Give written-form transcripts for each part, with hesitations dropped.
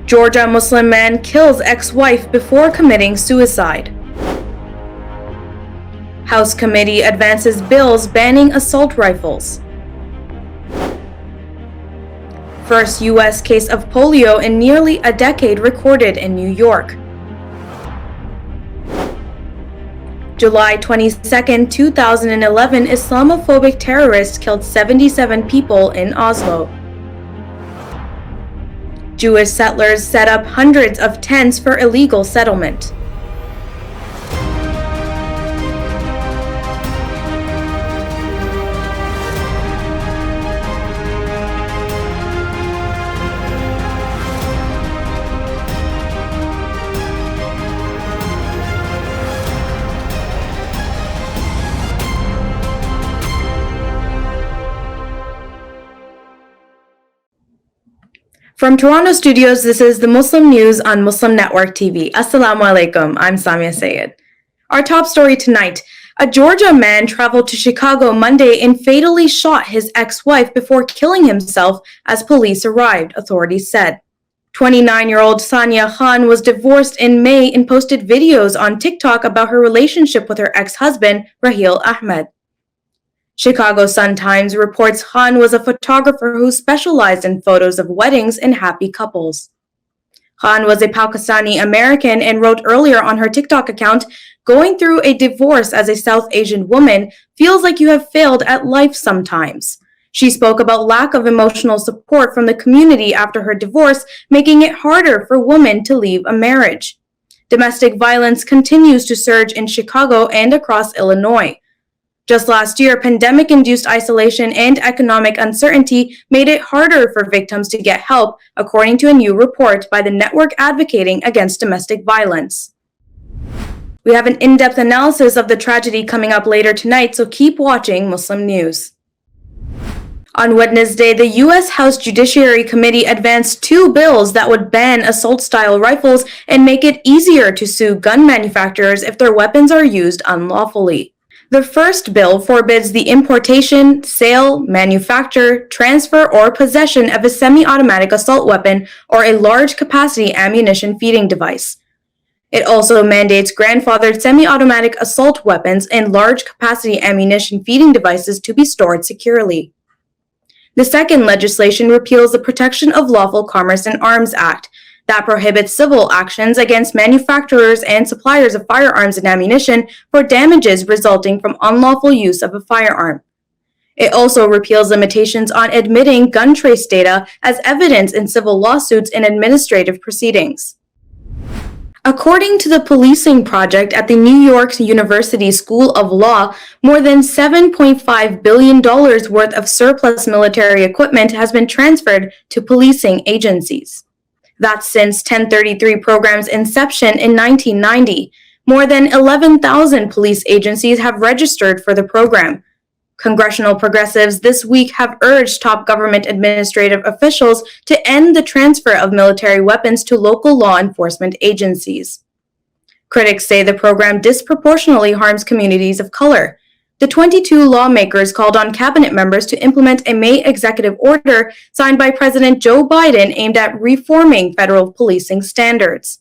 Georgia Muslim man kills ex-wife before committing suicide. House committee advances bills banning assault rifles. First U.S. case of polio in nearly a decade recorded in New York. July 22, 2011, Islamophobic terrorists killed 77 people in Oslo. Jewish settlers set up hundreds of tents for illegal settlement. From Toronto studios, this is the Muslim News on Muslim Network TV. Assalamu alaikum, I'm Saamiyah Syed. Our top story tonight, a Georgia man traveled to Chicago Monday and fatally shot his ex-wife before killing himself as police arrived, authorities said. 29-year-old Sania Khan was divorced in May and posted videos on TikTok about her relationship with her ex-husband, Raheel Ahmed. Chicago Sun-Times reports Khan was a photographer who specialized in photos of weddings and happy couples. Khan was a Pakistani American and wrote earlier on her TikTok account, "Going through a divorce as a South Asian woman feels like you have failed at life sometimes." She spoke about lack of emotional support from the community after her divorce, making it harder for women to leave a marriage. Domestic violence continues to surge in Chicago and across Illinois. Just last year, pandemic-induced isolation and economic uncertainty made it harder for victims to get help, according to a new report by the network advocating against domestic violence. We have an in-depth analysis of the tragedy coming up later tonight, so keep watching Muslim News. On Wednesday, the U.S. House Judiciary Committee advanced 2 bills that would ban assault-style rifles and make it easier to sue gun manufacturers if their weapons are used unlawfully. The first bill forbids the importation, sale, manufacture, transfer, or possession of a semi-automatic assault weapon or a large-capacity ammunition feeding device. It also mandates grandfathered semi-automatic assault weapons and large-capacity ammunition feeding devices to be stored securely. The second legislation repeals the Protection of Lawful Commerce in Arms Act, that prohibits civil actions against manufacturers and suppliers of firearms and ammunition for damages resulting from unlawful use of a firearm. It also repeals limitations on admitting gun trace data as evidence in civil lawsuits and administrative proceedings. According to the Policing Project at the New York University School of Law, more than $7.5 billion worth of surplus military equipment has been transferred to policing agencies. That's since 1033 program's inception in 1990. More than 11,000 police agencies have registered for the program. Congressional progressives this week have urged top government administrative officials to end the transfer of military weapons to local law enforcement agencies. Critics say the program disproportionately harms communities of color. The 22 lawmakers called on cabinet members to implement a May executive order signed by President Joe Biden aimed at reforming federal policing standards.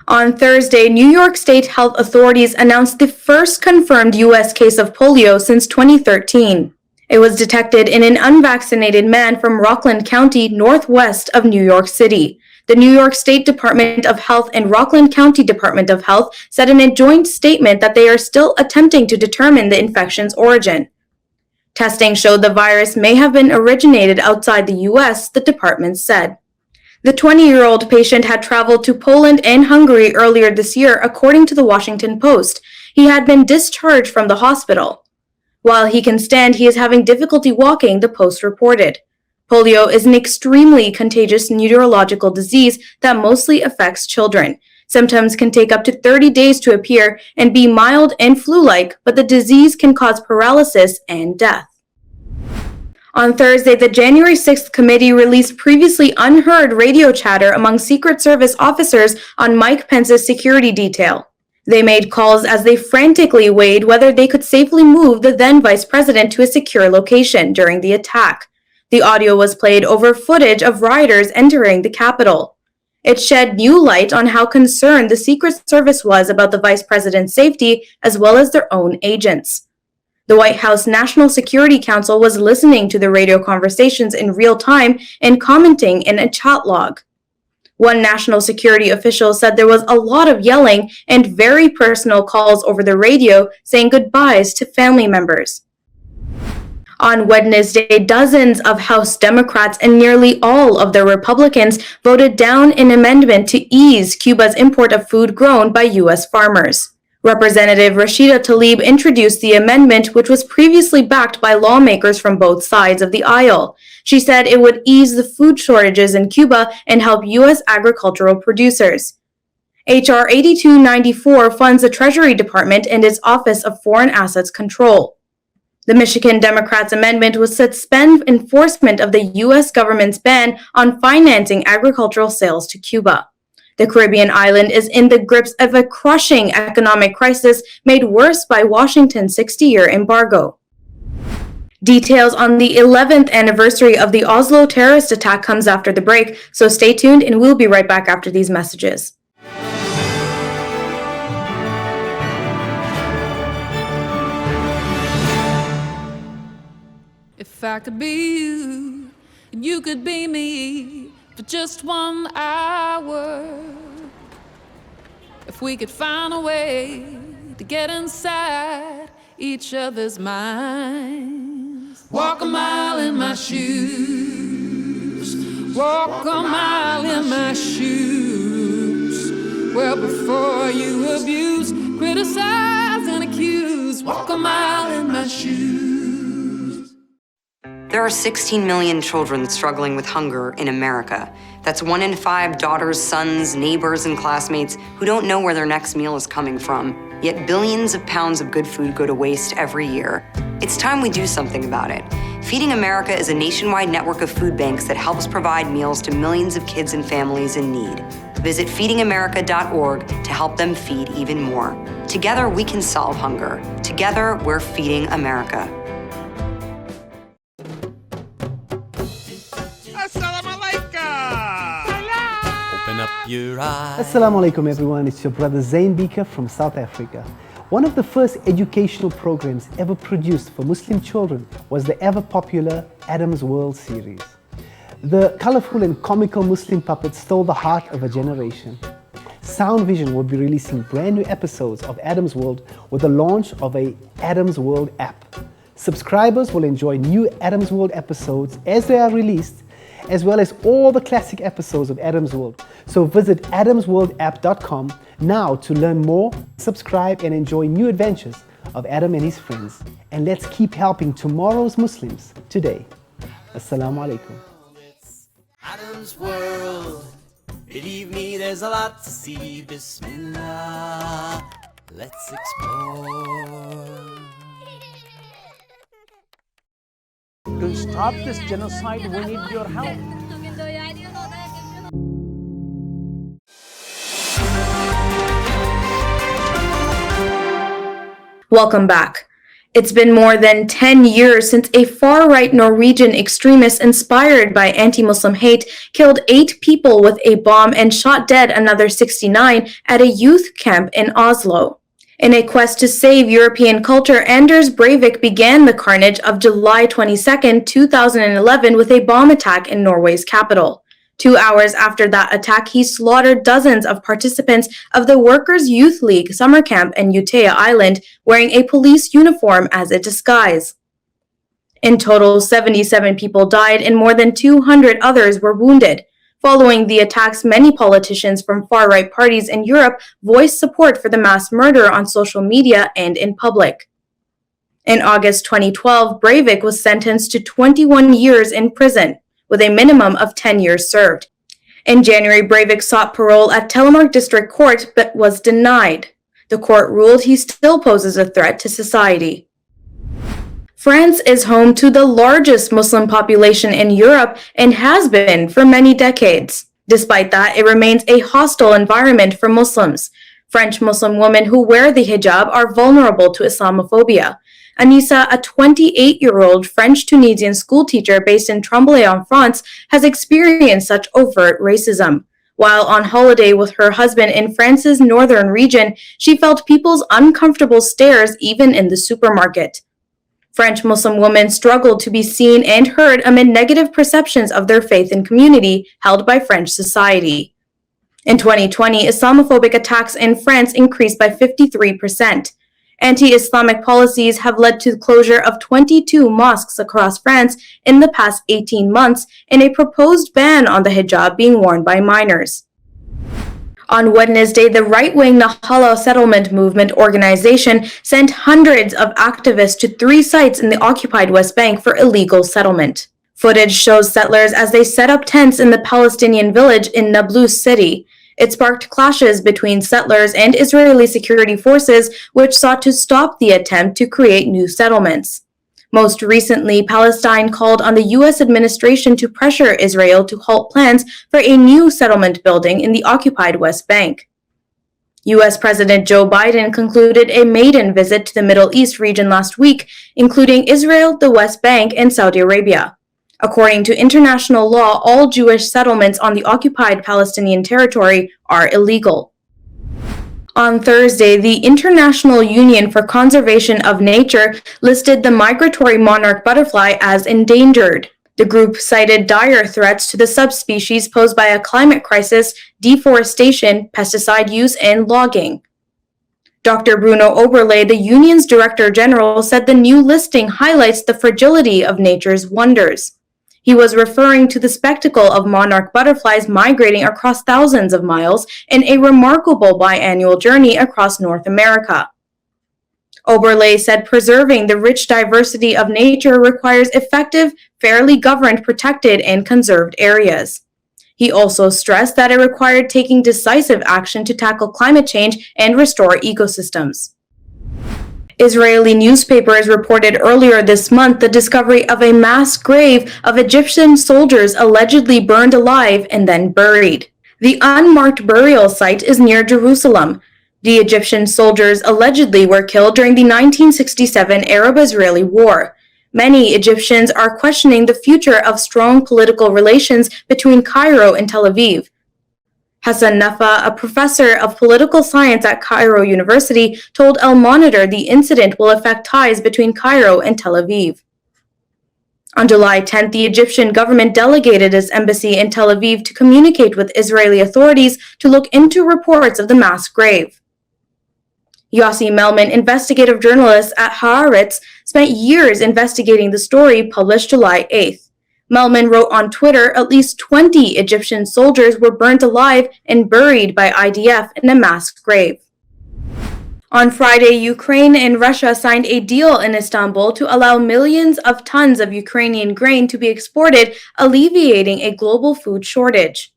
On Thursday, New York State health authorities announced the first confirmed U.S. case of polio since 2013. It was detected in an unvaccinated man from Rockland County, northwest of New York City. The New York State Department of Health and Rockland County Department of Health said in a joint statement that they are still attempting to determine the infection's origin. Testing showed the virus may have been originated outside the U.S., the department said. The 20-year-old patient had traveled to Poland and Hungary earlier this year, according to the Washington Post. He had been discharged from the hospital. While he can stand, he is having difficulty walking, the Post reported. Polio is an extremely contagious neurological disease that mostly affects children. Symptoms can take up to 30 days to appear and be mild and flu-like, but the disease can cause paralysis and death. On Thursday, the January 6th committee released previously unheard radio chatter among Secret Service officers on Mike Pence's security detail. They made calls as they frantically weighed whether they could safely move the then vice president to a secure location during the attack. The audio was played over footage of rioters entering the Capitol. It shed new light on how concerned the Secret Service was about the vice president's safety as well as their own agents. The White House National Security Council was listening to the radio conversations in real time and commenting in a chat log. One national security official said there was a lot of yelling and very personal calls over the radio saying goodbyes to family members. On Wednesday, dozens of House Democrats and nearly all of the Republicans voted down an amendment to ease Cuba's import of food grown by U.S. farmers. Representative Rashida Tlaib introduced the amendment, which was previously backed by lawmakers from both sides of the aisle. She said it would ease the food shortages in Cuba and help U.S. agricultural producers. H.R. 8294 funds the Treasury Department and its Office of Foreign Assets Control. The Michigan Democrats' amendment would suspend enforcement of the U.S. government's ban on financing agricultural sales to Cuba. The Caribbean island is in the grips of a crushing economic crisis made worse by Washington's 60-year embargo. Details on the 11th anniversary of the Oslo terrorist attack comes after the break, so stay tuned and we'll be right back after these messages. If I could be you, and you could be me for just 1 hour. If we could find a way to get inside each other's minds. Walk a mile in my shoes. Walk a mile in my shoes. Well, before you abuse, criticize and accuse. Walk a mile in my shoes. There are 16 million children struggling with hunger in America. That's 1 in 5 daughters, sons, neighbors, and classmates who don't know where their next meal is coming from. Yet billions of pounds of good food go to waste every year. It's time we do something about it. Feeding America is a nationwide network of food banks that helps provide meals to millions of kids and families in need. Visit feedingamerica.org to help them feed even more. Together, we can solve hunger. Together, we're feeding America. Assalamu alaikum everyone, it's your brother Zain Bika from South Africa. One of the first educational programs ever produced for Muslim children was the ever popular Adam's World series. The colorful and comical Muslim puppets stole the heart of a generation. Sound Vision will be releasing brand new episodes of Adam's World with the launch of a Adam's World app. Subscribers will enjoy new Adam's World episodes as they are released, as well as all the classic episodes of Adam's World. So visit adamsworldapp.com now to learn more, subscribe, and enjoy new adventures of Adam and his friends. And let's keep helping tomorrow's Muslims today. Assalamu alaikum. Adam's World. Believe me, there's a lot to see. Bismillah. Let's explore. To stop this genocide, we need your help. Welcome back. It's been more than 10 years since a far-right Norwegian extremist inspired by anti-Muslim hate killed 8 people with a bomb and shot dead another 69 at a youth camp in Oslo. In a quest to save European culture, Anders Breivik began the carnage of July 22, 2011 with a bomb attack in Norway's capital. 2 hours after that attack, he slaughtered dozens of participants of the Workers' Youth League summer camp in Utøya Island wearing a police uniform as a disguise. In total, 77 people died and more than 200 others were wounded. Following the attacks, many politicians from far-right parties in Europe voiced support for the mass murder on social media and in public. In August 2012, Breivik was sentenced to 21 years in prison, with a minimum of 10 years served. In January, Breivik sought parole at Telemark District Court but was denied. The court ruled he still poses a threat to society. France is home to the largest Muslim population in Europe and has been for many decades. Despite that, it remains a hostile environment for Muslims. French Muslim women who wear the hijab are vulnerable to Islamophobia. Anissa, a 28-year-old French-Tunisian schoolteacher based in Tremblay, France, has experienced such overt racism. While on holiday with her husband in France's northern region, she felt people's uncomfortable stares even in the supermarket. French Muslim women struggled to be seen and heard amid negative perceptions of their faith and community held by French society. In 2020, Islamophobic attacks in France increased by 53%. Anti-Islamic policies have led to the closure of 22 mosques across France in the past 18 months and a proposed ban on the hijab being worn by minors. On Wednesday, the right-wing Nahala Settlement Movement organization sent hundreds of activists to 3 sites in the occupied West Bank for illegal settlement. Footage shows settlers as they set up tents in the Palestinian village in Nablus city. It sparked clashes between settlers and Israeli security forces, which sought to stop the attempt to create new settlements. Most recently, Palestine called on the U.S. administration to pressure Israel to halt plans for a new settlement building in the occupied West Bank. U.S. President Joe Biden concluded a maiden visit to the Middle East region last week, including Israel, the West Bank, and Saudi Arabia. According to international law, all Jewish settlements on the occupied Palestinian territory are illegal. On Thursday, the International Union for Conservation of Nature listed the migratory monarch butterfly as endangered. The group cited dire threats to the subspecies posed by a climate crisis, deforestation, pesticide use, and logging. Dr. Bruno Oberle, the union's director general, said the new listing highlights the fragility of nature's wonders. He was referring to the spectacle of monarch butterflies migrating across thousands of miles in a remarkable biannual journey across North America. Oberle said preserving the rich diversity of nature requires effective, fairly governed, protected, and conserved areas. He also stressed that it required taking decisive action to tackle climate change and restore ecosystems. Israeli newspapers reported earlier this month the discovery of a mass grave of Egyptian soldiers allegedly burned alive and then buried. The unmarked burial site is near Jerusalem. The Egyptian soldiers allegedly were killed during the 1967 Arab-Israeli War. Many Egyptians are questioning the future of strong political relations between Cairo and Tel Aviv. Hassan Nafa, a professor of political science at Cairo University, told El Monitor the incident will affect ties between Cairo and Tel Aviv. On July 10th, the Egyptian government delegated its embassy in Tel Aviv to communicate with Israeli authorities to look into reports of the mass grave. Yossi Melman, investigative journalist at Haaretz, spent years investigating the story published July 8th. Melman wrote on Twitter at least 20 Egyptian soldiers were burnt alive and buried by IDF in a mass grave. On Friday, Ukraine and Russia signed a deal in Istanbul to allow millions of tons of Ukrainian grain to be exported, alleviating a global food shortage.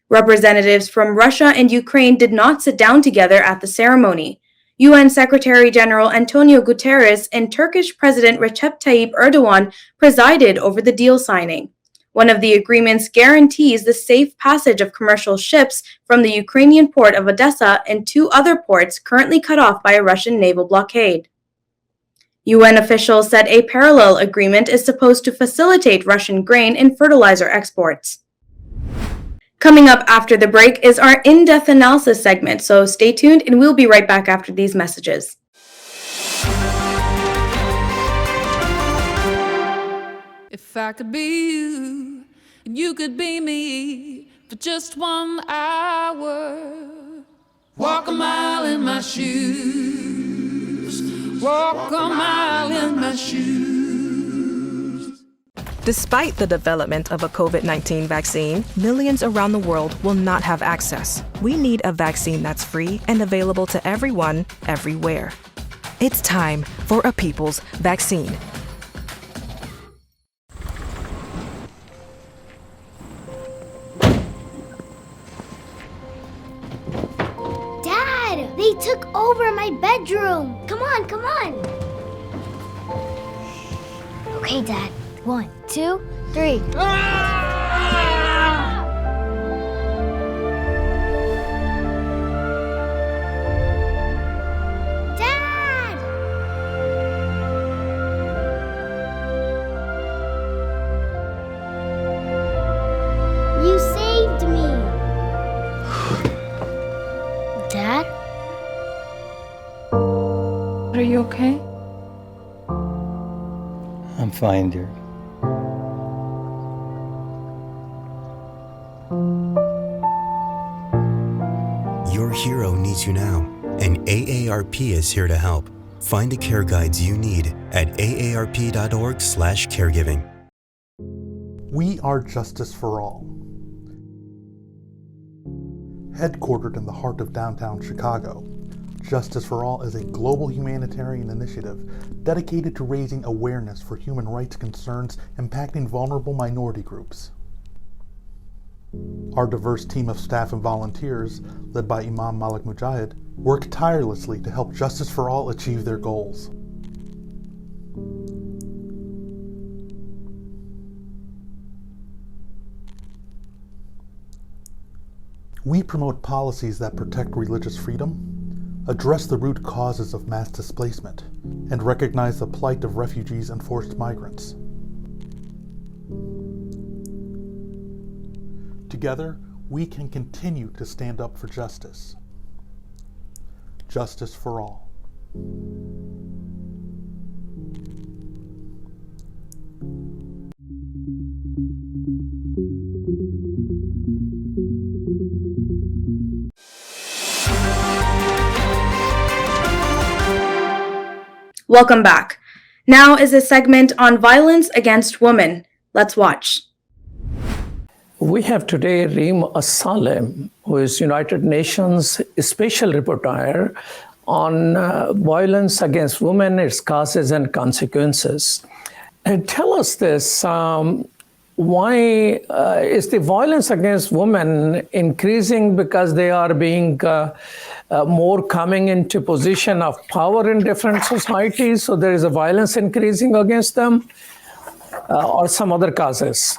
Representatives from Russia and Ukraine did not sit down together at the ceremony. UN Secretary General Antonio Guterres and Turkish President Recep Tayyip Erdogan presided over the deal signing. One of the agreements guarantees the safe passage of commercial ships from the Ukrainian port of Odessa and 2 other ports currently cut off by a Russian naval blockade. UN officials said a parallel agreement is supposed to facilitate Russian grain and fertilizer exports. Coming up after the break is our in-depth analysis segment, so stay tuned and we'll be right back after these messages. If I could be you, and you could be me for just 1 hour. Walk a mile in my shoes. Walk a mile in my shoes. Despite the development of a COVID-19 vaccine, millions around the world will not have access. We need a vaccine that's free and available to everyone, everywhere. It's time for a people's vaccine. Dad, they took over my bedroom. Come on, come on. Okay, Dad. 1, 2, 3. Dad! you okay? I'm fine, dear. Your hero needs you now, and AARP is here to help. Find the care guides you need at aarp.org/caregiving. We are Justice for All. Headquartered in the heart of downtown Chicago, Justice for All is a global humanitarian initiative dedicated to raising awareness for human rights concerns impacting vulnerable minority groups. Our diverse team of staff and volunteers, led by Imam Malik Mujahid, work tirelessly to help Justice for All achieve their goals. We promote policies that protect religious freedom, address the root causes of mass displacement, and recognize the plight of refugees and forced migrants. Together, we can continue to stand up for justice. Justice for all. Welcome back. Now is a segment on violence against women. Let's watch. We have today Reem Alsalem, who is United Nations Special Rapporteur on violence against women, its causes and consequences. And tell us this, why is the violence against women increasing because they are being more coming into position of power in different societies, so there is a violence increasing against them, or some other causes?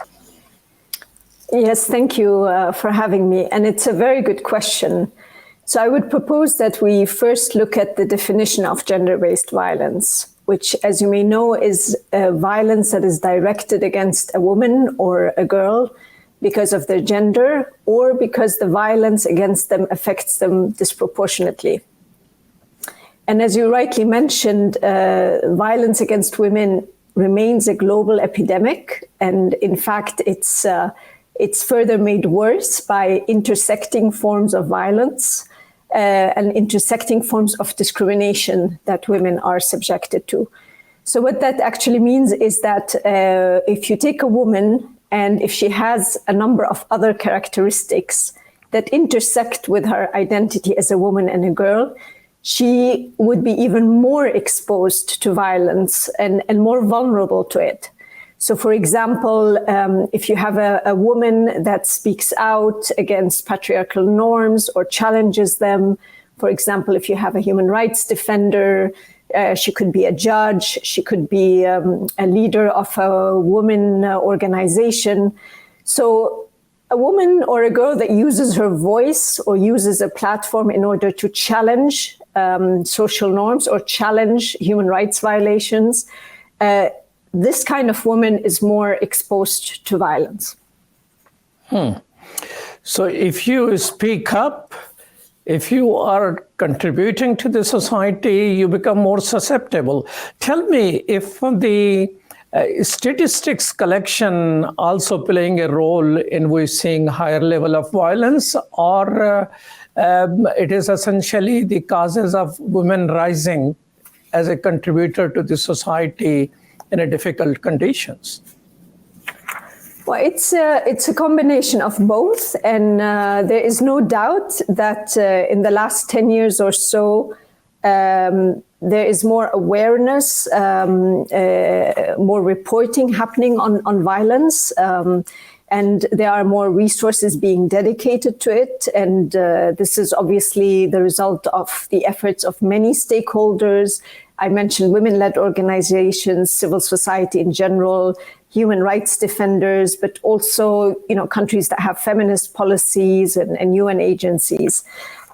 Yes, thank you for having me. And it's a very good question. So I would propose that we first look at the definition of gender-based violence, which, as you may know, is violence that is directed against a woman or a girl because of their gender, or because the violence against them affects them disproportionately. And as you rightly mentioned, violence against women remains a global epidemic. And in fact, it's further made worse by intersecting forms of violence and intersecting forms of discrimination that women are subjected to. So what that actually means is that if you take a woman and if she has a number of other characteristics that intersect with her identity as a woman and a girl, she would be even more exposed to violence and more vulnerable to it. So, for example, if you have a woman that speaks out against patriarchal norms or challenges them, for example, if you have a human rights defender, she could be a judge, she could be a leader of a women organization. So a woman or a girl that uses her voice or uses a platform in order to challenge social norms or challenge human rights violations, this kind of woman is more exposed to violence. So if you speak up, if you are contributing to the society, you become more susceptible. Tell me if the statistics collection also playing a role in we seeing higher level of violence, or it is essentially the causes of women rising as a contributor to the society in a difficult conditions? Well, it's a combination of both, and there is no doubt that in the last 10 years or so, there is more awareness, more reporting happening on violence, and there are more resources being dedicated to it. And this is obviously the result of the efforts of many stakeholders. I mentioned women-led organizations, civil society in general, human rights defenders, but also, countries that have feminist policies and UN agencies.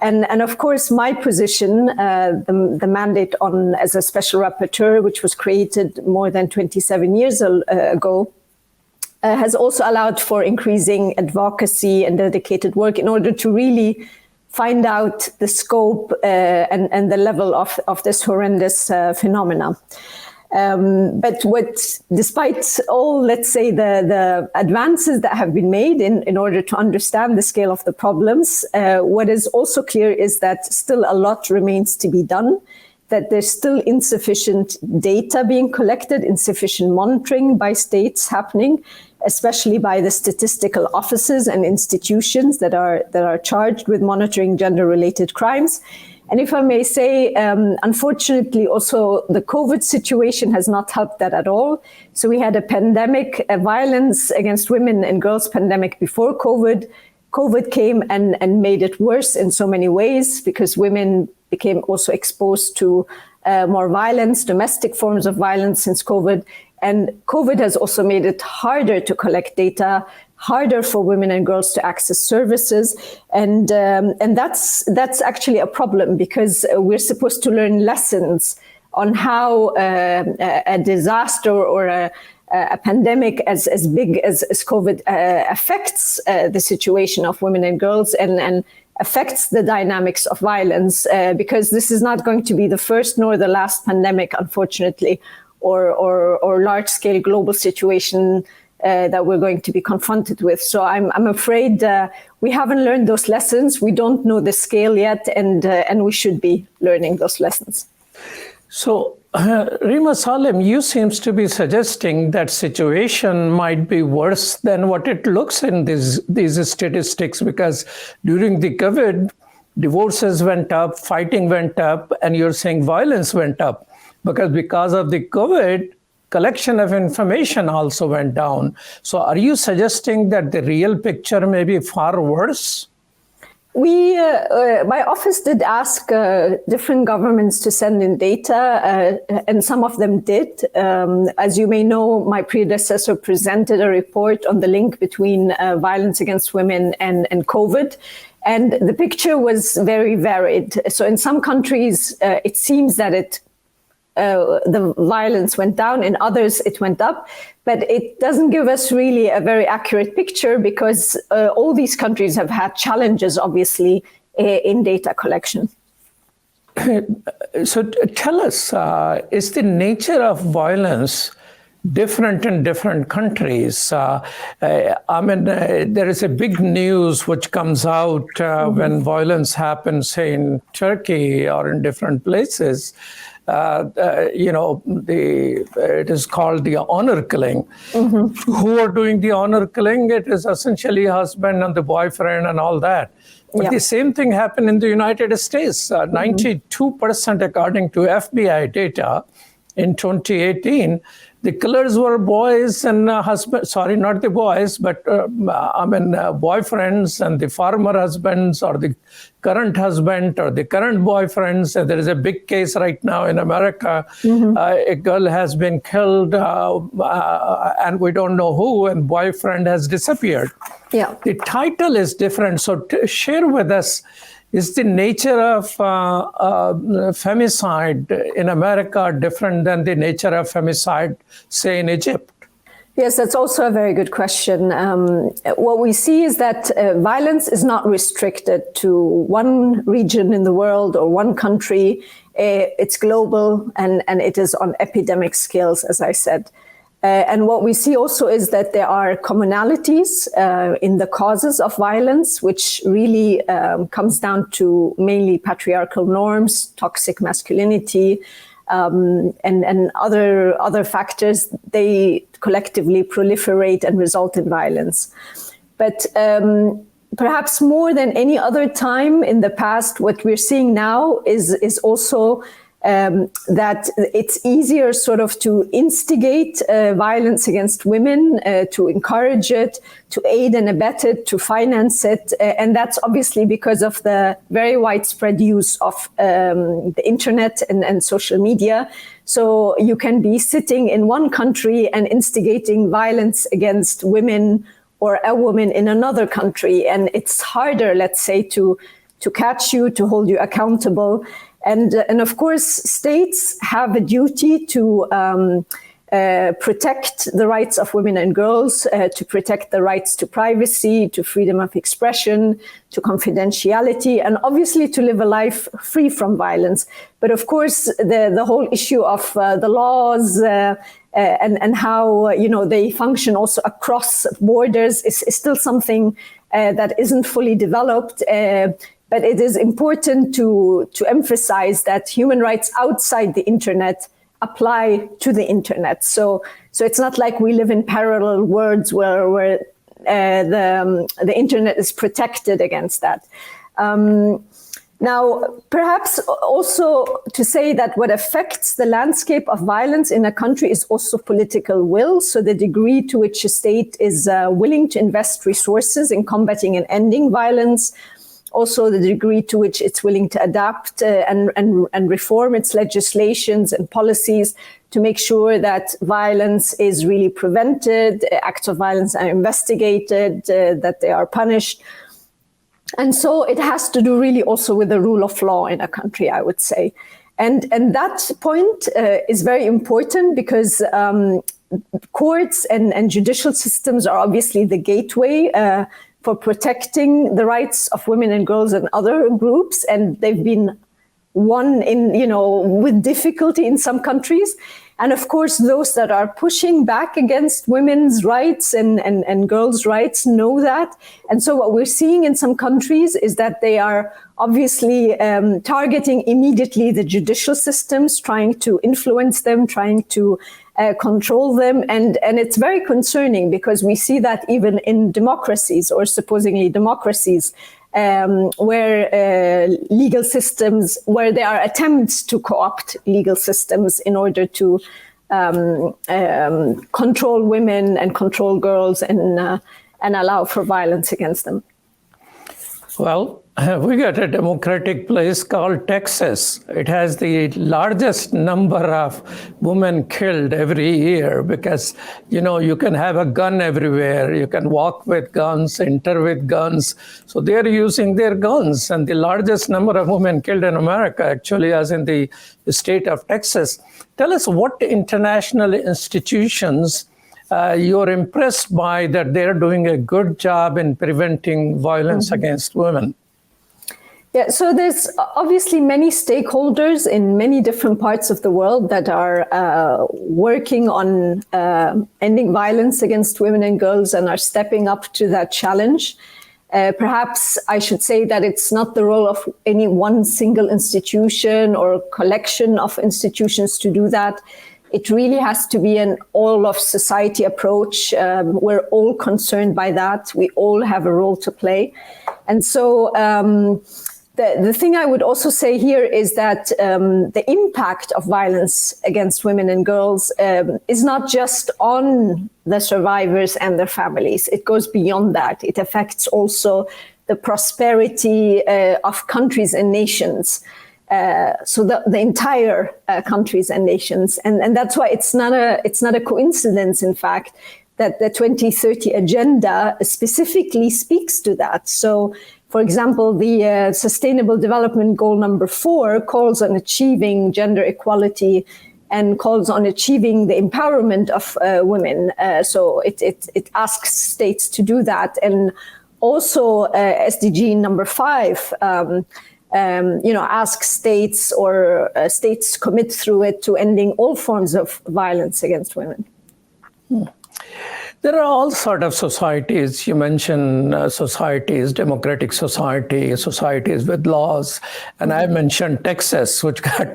And of course, my position, the mandate as a special rapporteur, which was created more than 27 years ago, has also allowed for increasing advocacy and dedicated work in order to really find out the scope and the level of this horrendous phenomena. But despite all, let's say, the advances that have been made in order to understand the scale of the problems, what is also clear is that still a lot remains to be done, that there's still insufficient data being collected, insufficient monitoring by states happening, especially by the statistical offices and institutions that are charged with monitoring gender-related crimes. And if I may say, unfortunately, also the COVID situation has not helped that at all. So we had a pandemic, a violence against women and girls pandemic before COVID. COVID came and made it worse in so many ways, because women became also exposed to more violence, domestic forms of violence since COVID. And COVID has also made it harder to collect data, harder for women and girls to access services. And that's actually a problem, because we're supposed to learn lessons on how a disaster or a pandemic as big as COVID affects the situation of women and girls and affects the dynamics of violence, because this is not going to be the first nor the last pandemic, unfortunately, or large-scale global situation that we're going to be confronted with. So I'm afraid we haven't learned those lessons. We don't know the scale yet, and we should be learning those lessons. So, Reem Alsalem, you seems to be suggesting that situation might be worse than what it looks in these statistics, because during the COVID, divorces went up, fighting went up, and you're saying violence went up. Because of the COVID, collection of information also went down. So are you suggesting that the real picture may be far worse? My office did ask different governments to send in data, and some of them did. As you may know, my predecessor presented a report on the link between violence against women and COVID. And the picture was very varied. So in some countries, it seems that the violence went down, in others it went up, but it doesn't give us really a very accurate picture, because all these countries have had challenges, obviously, in data collection. So tell us, is the nature of violence different in different countries? There is a big news which comes out when violence happens, say, in Turkey or in different places. It is called the honor killing. Mm-hmm. Who are doing the honor killing? It is essentially husband and the boyfriend and all that. But the same thing happened in the United States. 92%, according to FBI data, in 2018, the killers were boys and husbands. Sorry, not the boys, but boyfriends and the former husbands, or the current husband or the current boyfriends. There is a big case right now in America. Mm-hmm. A girl has been killed, and we don't know who, and boyfriend has disappeared. Yeah. The title is different. So share with us, is the nature of femicide in America different than the nature of femicide, say, in Egypt? Yes, that's also a very good question. What we see is that violence is not restricted to one region in the world or one country. It's global, and it is on epidemic scales, as I said. And what we see also is that there are commonalities in the causes of violence, which really comes down to mainly patriarchal norms, toxic masculinity, and other factors. They collectively proliferate and result in violence. But perhaps more than any other time in the past, what we're seeing now is also that it's easier sort of to instigate violence against women, to encourage it, to aid and abet it, to finance it. And that's obviously because of the very widespread use of the internet and social media. So you can be sitting in one country and instigating violence against women or a woman in another country. And it's harder, let's say, to catch you, to hold you accountable. And of course, states have a duty to protect the rights of women and girls, to protect the rights to privacy, to freedom of expression, to confidentiality, and obviously to live a life free from violence. But of course, the whole issue of the laws and how they function also across borders is still something that isn't fully developed. But it is important to emphasize that human rights outside the internet apply to the internet. So it's not like we live in parallel worlds where the internet is protected against that. Now, perhaps also to say that what affects the landscape of violence in a country is also political will. So the degree to which a state is willing to invest resources in combating and ending violence, also the degree to which it's willing to adapt and reform its legislations and policies to make sure that violence is really prevented, acts of violence are investigated, that they are punished. And so it has to do really also with the rule of law in a country, I would say. And that point is very important because courts and judicial systems are obviously the gateway for protecting the rights of women and girls and other groups. And they've been won with difficulty in some countries. And of course, those that are pushing back against women's rights and girls' rights know that. And so what we're seeing in some countries is that they are obviously targeting immediately the judicial systems, trying to influence them, trying to control them. And it's very concerning because we see that even in democracies or supposedly democracies, where legal systems, where there are attempts to co-opt legal systems in order to control women and control girls and allow for violence against them. Well, we got a democratic place called Texas. It has the largest number of women killed every year because, you can have a gun everywhere. You can walk with guns, enter with guns. So they're using their guns. And the largest number of women killed in America actually is in the state of Texas. Tell us what international institutions you're impressed by that they're doing a good job in preventing violence against women. Yeah, so there's obviously many stakeholders in many different parts of the world that are working on ending violence against women and girls and are stepping up to that challenge. Perhaps I should say that it's not the role of any one single institution or collection of institutions to do that. It really has to be an all-of-society approach. We're all concerned by that. We all have a role to play. And so the thing I would also say here is that the impact of violence against women and girls is not just on the survivors and their families. It goes beyond that. It affects also the prosperity of countries and nations. So the entire countries and nations. And that's why it's not a coincidence, in fact, that the 2030 agenda specifically speaks to that. So, for example, the Sustainable Development Goal number 4 calls on achieving gender equality and calls on achieving the empowerment of women. So it asks states to do that. And also SDG number 5, ask states or states commit through it to ending all forms of violence against women. There are all sorts of societies. You mentioned societies, democratic societies with laws. And I mentioned Texas, which got,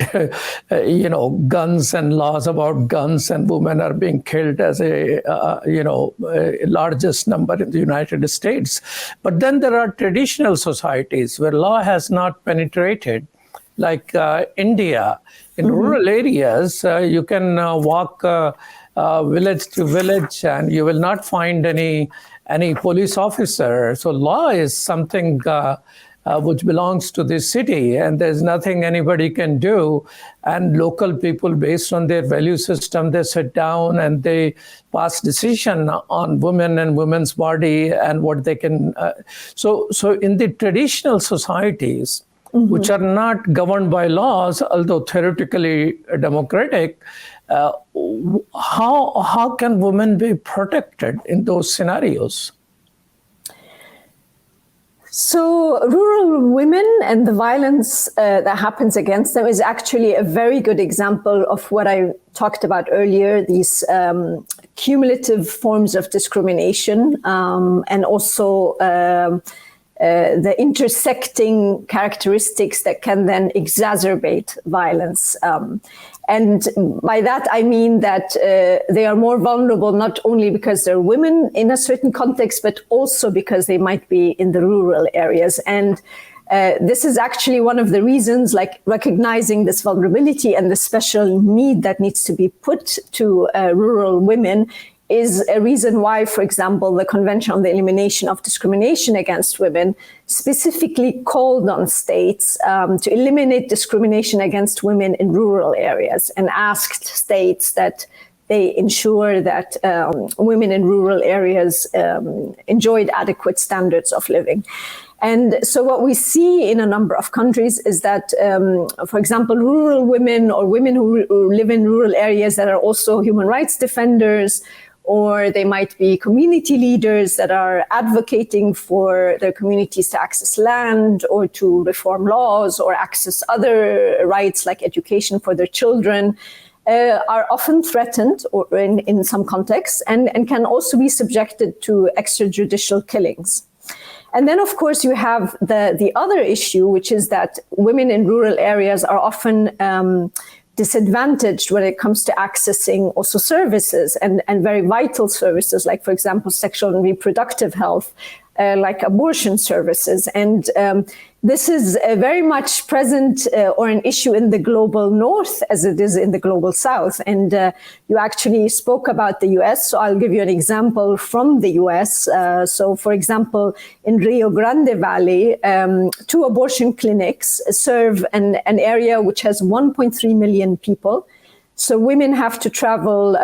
guns and laws about guns, and women are being killed as a largest number in the United States. But then there are traditional societies where law has not penetrated, like India. In rural areas, you can walk village to village, and you will not find any police officer. So law is something which belongs to the city, and there's nothing anybody can do. And local people, based on their value system, they sit down and they pass decision on women and women's body and what they can. So in the traditional societies, which are not governed by laws, although theoretically democratic, How can women be protected in those scenarios? So rural women and the violence that happens against them is actually a very good example of what I talked about earlier, these cumulative forms of discrimination and also the intersecting characteristics that can then exacerbate violence. And by that, I mean that they are more vulnerable, not only because they're women in a certain context, but also because they might be in the rural areas. And this is actually one of the reasons, like recognizing this vulnerability and the special need that needs to be put to rural women is a reason why, for example, the Convention on the Elimination of Discrimination Against Women specifically called on states to eliminate discrimination against women in rural areas and asked states that they ensure that women in rural areas enjoyed adequate standards of living. And so what we see in a number of countries is that, for example, rural women or women who live in rural areas that are also human rights defenders, or they might be community leaders that are advocating for their communities to access land or to reform laws or access other rights like education for their children, are often threatened or in some contexts and can also be subjected to extrajudicial killings. And then, of course, you have the other issue, which is that women in rural areas are often disadvantaged when it comes to accessing also services and very vital services, like, for example, sexual and reproductive health, like abortion services. And this is very much present or an issue in the global north as it is in the global south. And you actually spoke about the US, so I'll give you an example from the US. So, for example, in Rio Grande Valley, 2 abortion clinics serve an area which has 1.3 million people. So women have to travel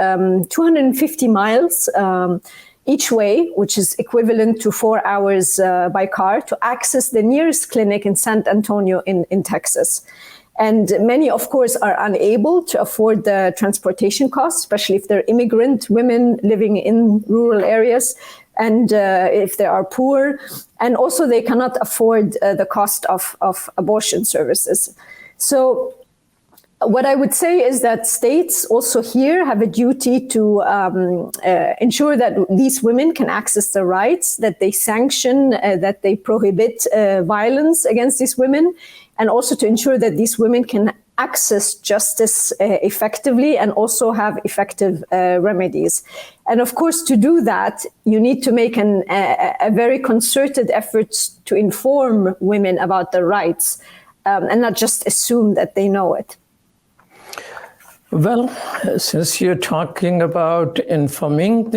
250 miles each way, which is equivalent to 4 hours by car, to access the nearest clinic in San Antonio in Texas. And many, of course, are unable to afford the transportation costs, especially if they're immigrant women living in rural areas and if they are poor. And also they cannot afford the cost of abortion services. So what I would say is that states also here have a duty to ensure that these women can access their rights, that they sanction, that they prohibit violence against these women, and also to ensure that these women can access justice effectively and also have effective remedies. And of course, to do that, you need to make a very concerted effort to inform women about their rights and not just assume that they know it. Well, since you're talking about informing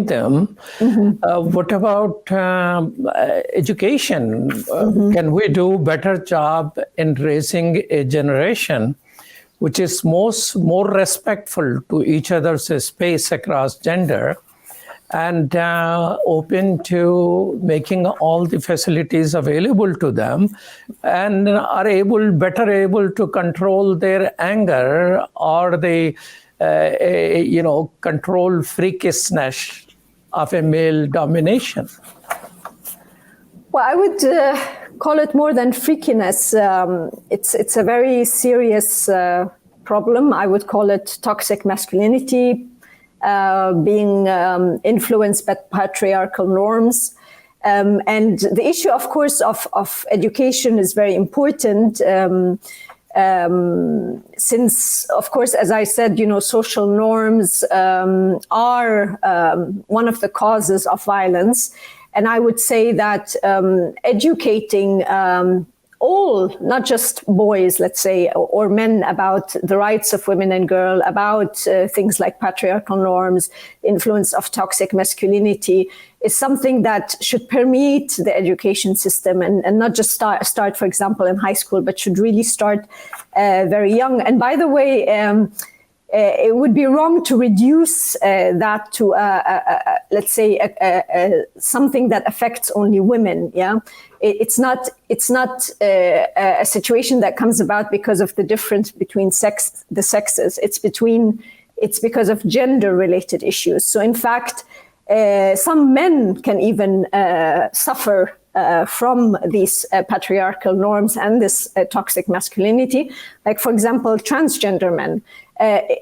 them, what about education? Can we do a better job in raising a generation which is more respectful to each other's space across gender and open to making all the facilities available to them and are better able to control their anger or the control freakishness of a male domination? Well, I would call it more than freakiness. It's a very serious problem. I would call it toxic masculinity, being influenced by patriarchal norms. And the issue, of course, of education is very important since, of course, as I said, social norms are one of the causes of violence. And I would say that educating all, not just boys, let's say, or men, about the rights of women and girls, about things like patriarchal norms, influence of toxic masculinity, is something that should permeate the education system and not just start, for example, in high school, but should really start very young. And by the way, it would be wrong to reduce that to, let's say, something that affects only women. Yeah, it's not a situation that comes about because of the difference between the sexes. It's because of gender-related issues. So, in fact, some men can even suffer from these patriarchal norms and this toxic masculinity. Like, for example, transgender men.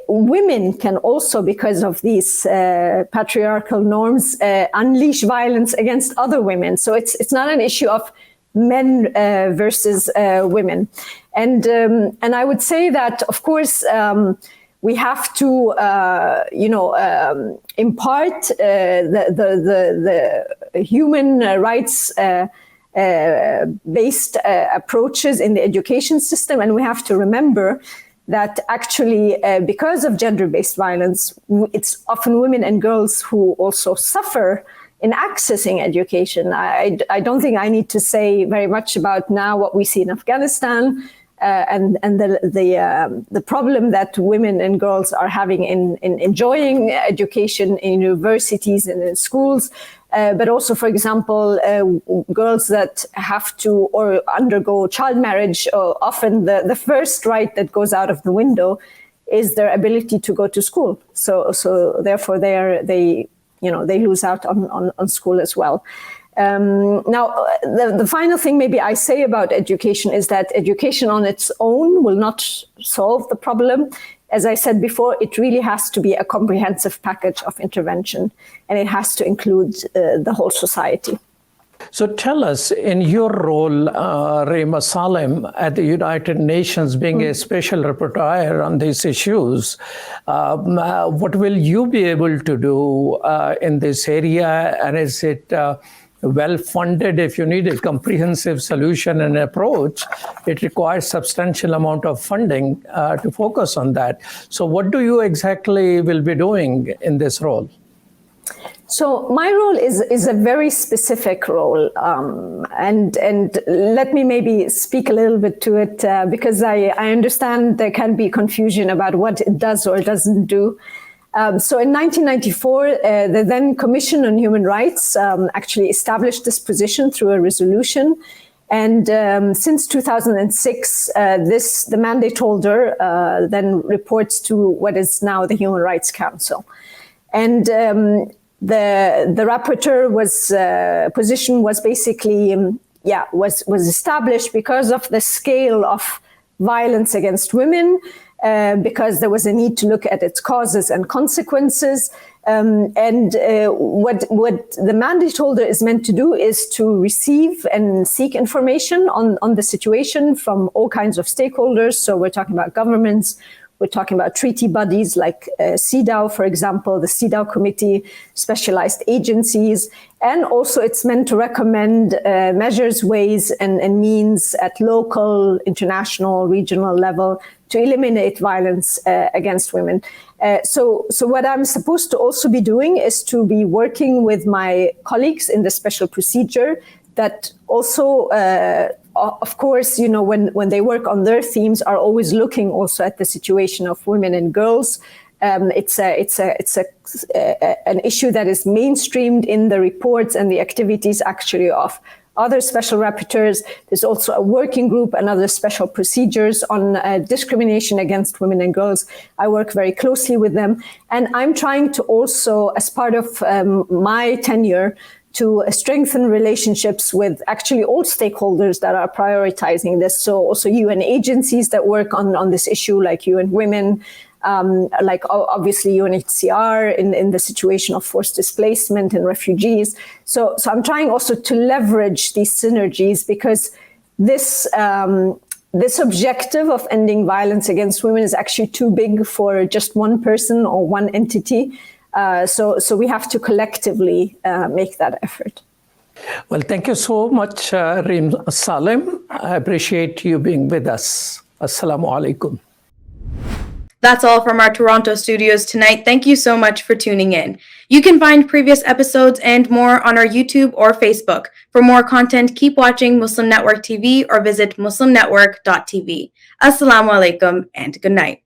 Women can also, because of these patriarchal norms, unleash violence against other women. So it's not an issue of men versus women. And I would say that, of course, we have to, impart the human rights based approaches in the education system. And we have to remember that actually, because of gender-based violence, it's often women and girls who also suffer in accessing education. I don't think I need to say very much about now what we see in Afghanistan and the problem that women and girls are having in enjoying education in universities and in schools. But also, for example, girls that have to or undergo child marriage, often the first right that goes out of the window is their ability to go to school. So therefore they lose out on school as well. Now, the final thing maybe I say about education is that education on its own will not solve the problem. As I said before, it really has to be a comprehensive package of intervention, and it has to include the whole society. So tell us, in your role, Reem Alsalem, at the United Nations, being a special rapporteur on these issues, what will you be able to do in this area? And is it well-funded? If you need a comprehensive solution and approach, it requires substantial amount of funding to focus on that. So what do you exactly will be doing in this role? So my role is a very specific role, and let me maybe speak a little bit to it because I understand there can be confusion about what it does or doesn't do. So in 1994, the then Commission on Human Rights actually established this position through a resolution. And since 2006, the mandate holder then reports to what is now the Human Rights Council. And the rapporteur position was basically, was established because of the scale of violence against women, because there was a need to look at its causes and consequences. And what the mandate holder is meant to do is to receive and seek information on the situation from all kinds of stakeholders. So we're talking about governments, we're talking about treaty bodies like CEDAW, for example, the CEDAW Committee, specialized agencies, and also it's meant to recommend measures, ways, and means at local, international, regional level to eliminate violence against women. So what I'm supposed to also be doing is to be working with my colleagues in the special procedure that also, of course, when they work on their themes, are always looking also at the situation of women and girls. It's an issue that is mainstreamed in the reports and the activities actually of other special rapporteurs. There's also a working group and other special procedures on discrimination against women and girls. I work very closely with them. And I'm trying to also, as part of my tenure, to strengthen relationships with actually all stakeholders that are prioritizing this. So also UN agencies that work on this issue, like UN Women, like obviously UNHCR in the situation of forced displacement and refugees. So I'm trying also to leverage these synergies because this objective of ending violence against women is actually too big for just one person or one entity. So we have to collectively make that effort. Well, thank you so much, Reem Alsalem. I appreciate you being with us. Assalamu alaikum. That's all from our Toronto studios tonight. Thank you so much for tuning in. You can find previous episodes and more on our YouTube or Facebook. For more content, keep watching Muslim Network TV or visit muslimnetwork.tv. Assalamu alaikum and good night.